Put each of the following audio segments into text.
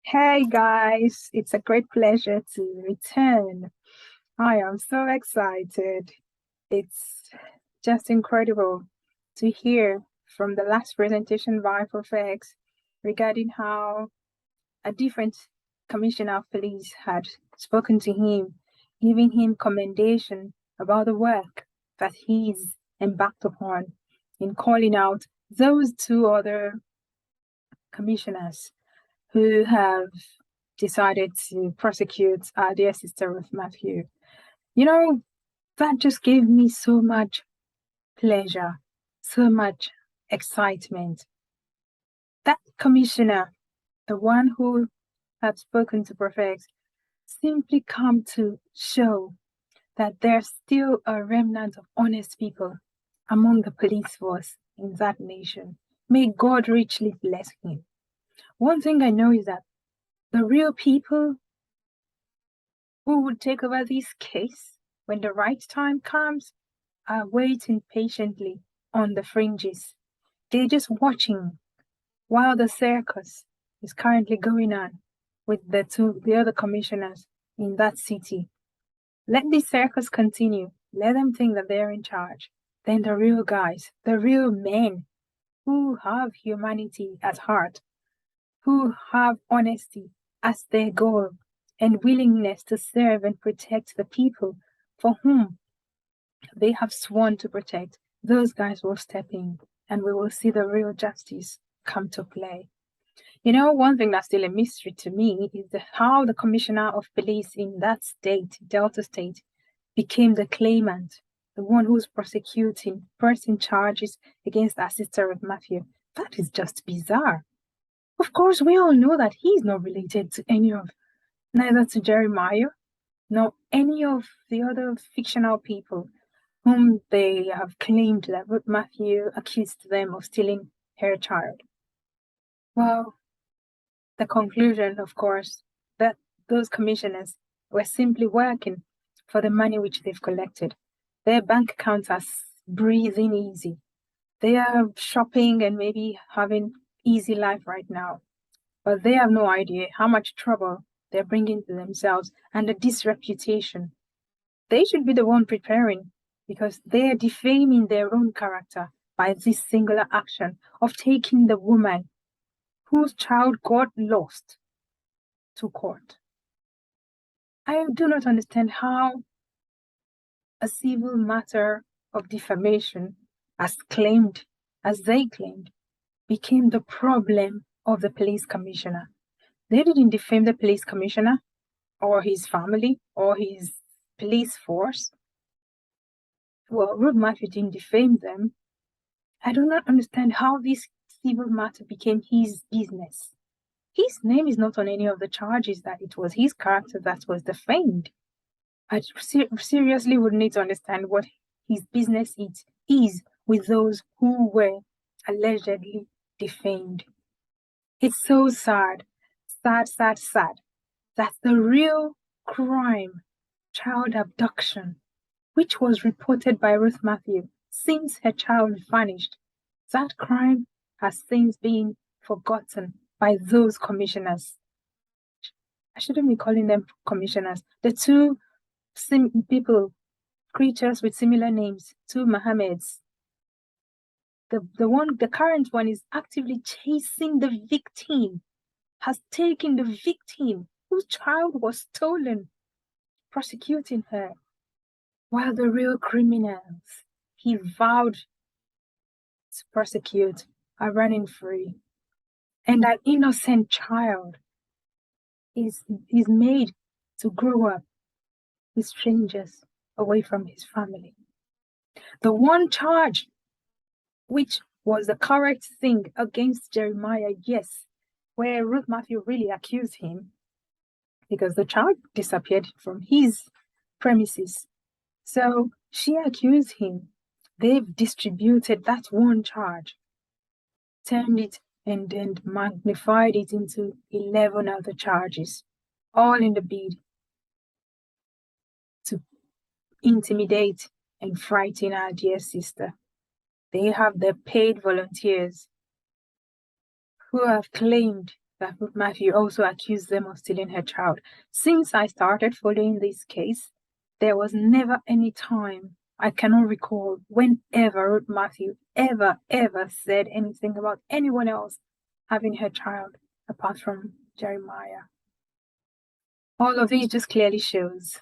Hey guys, it's a great pleasure to return. I am so excited. It's just incredible to hear from the last presentation by Prof. X regarding how a different commissioner of police had spoken to him, giving him commendation about the work that he's embarked upon in calling out those two other commissioners who have decided to prosecute our dear sister Ruth Matthew. You know, that just gave me so much pleasure, so much excitement. That commissioner, the one who had spoken to Prophet, simply come to show that there's still a remnant of honest people among the police force in that nation. May God richly bless him. One thing I know is that the real people who would take over this case when the right time comes are waiting patiently on the fringes. They're just watching while the circus is currently going on with the other commissioners in that city. Let the circus continue. Let them think that they're in charge. Then the real guys, the real men who have humanity at heart, who have honesty as their goal, and willingness to serve and protect the people for whom they have sworn to protect, those guys will step in and we will see the real justice come to play. You know, one thing that's still a mystery to me is how the commissioner of police in that state, Delta State, became the claimant, the one who's prosecuting, pressing charges against our sister of Matthew. That is just bizarre. Of course, we all know that he's not related to any of, neither to Jeremiah, nor any of the other fictional people whom they have claimed that Ruth Matthew accused them of stealing her child. Well, the conclusion, of course, that those commissioners were simply working for the money which they've collected. Their bank accounts are breathing easy. They are shopping and maybe having easy life right now, but they have no idea how much trouble they're bringing to themselves and the disreputation. They should be the one preparing because they are defaming their own character by this singular action of taking the woman whose child got lost to court. I do not understand how a civil matter of defamation, as they claimed, became the problem of the police commissioner. They didn't defame the police commissioner or his family or his police force. Well, Ruth Matthew didn't defame them. I do not understand how this civil matter became his business. His name is not on any of the charges that it was his character that was defamed. I seriously would need to understand what his business is with those who were allegedly defamed. It's so sad, sad, that the real crime, child abduction, which was reported by Ruth Matthew since her child vanished, that crime has since been forgotten by those commissioners. I shouldn't be calling them commissioners. The two creatures with similar names, two Mohammeds. The current one is actively chasing the victim, has taken the victim whose child was stolen, prosecuting her, while the real criminals he vowed to prosecute are running free. And that innocent child is made to grow up with strangers away from his family. The one charge which was the correct thing against Jeremiah, yes, where Ruth Matthew really accused him because the child disappeared from his premises. So she accused him. They've distributed that one charge, turned it and magnified it into 11 other charges, all in the bid to intimidate and frighten our dear sister. They have their paid volunteers who have claimed that Ruth Matthew also accused them of stealing her child. Since I started following this case, there was never any time I cannot recall whenever Ruth Matthew ever said anything about anyone else having her child apart from Jeremiah. All of this just clearly shows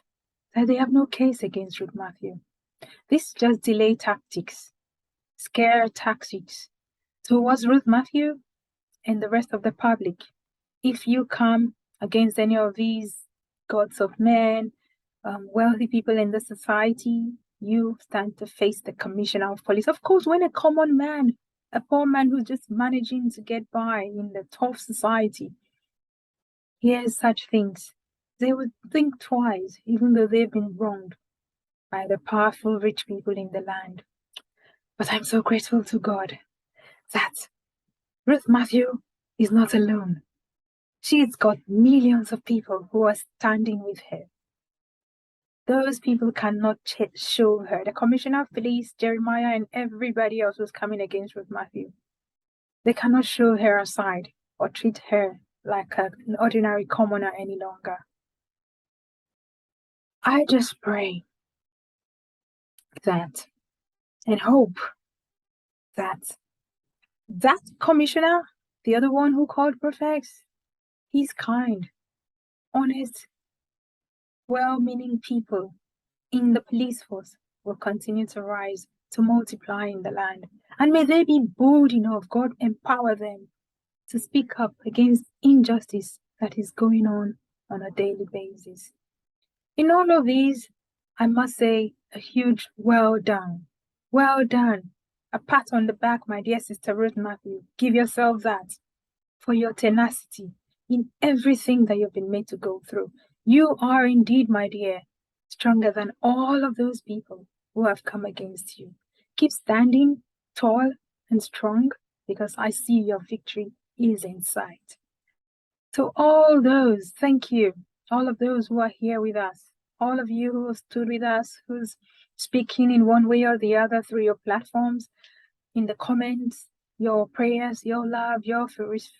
that they have no case against Ruth Matthew. This is just delay tactics, scare tactics towards Ruth Matthew and the rest of the public. If you come against any of these gods of men, wealthy people in the society, you stand to face the commissioner of police. Of course, when a common man, a poor man who's just managing to get by in the tough society, hears such things, they would think twice, even though they've been wronged by the powerful rich people in the land. But I'm so grateful to God that Ruth Matthew is not alone. She's got millions of people who are standing with her. Those people cannot show her. The commissioner of police, Jeremiah, and everybody else who's coming against Ruth Matthew, they cannot show her aside or treat her like an ordinary commoner any longer. I just pray that and hope that that commissioner, the other one who called prefects, he's kind, honest, well-meaning people in the police force will continue to rise, to multiply in the land. And may they be bold enough, God empower them to speak up against injustice that is going on a daily basis. In all of these, I must say a huge well done. Well done. A pat on the back, my dear sister Ruth Matthew. Give yourself that for your tenacity in everything that you've been made to go through. You are indeed, my dear, stronger than all of those people who have come against you. Keep standing tall and strong, because I see your victory is in sight. To all those, thank you. All of those who are here with us, all of you who have stood with us, who's speaking in one way or the other through your platforms, in the comments, your prayers, your love, your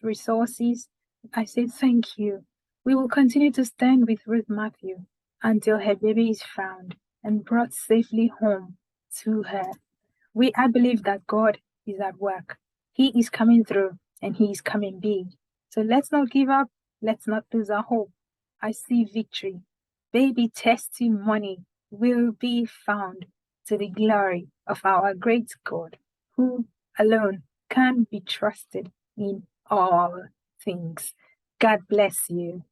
resources, I say thank you. We will continue to stand with Ruth Matthew until her baby is found and brought safely home to her. I believe that God is at work. He is coming through and He is coming big. So let's not give up. Let's not lose our hope. I see victory. Baby testimony will be found to the glory of our great God, who alone can be trusted in all things. God bless you.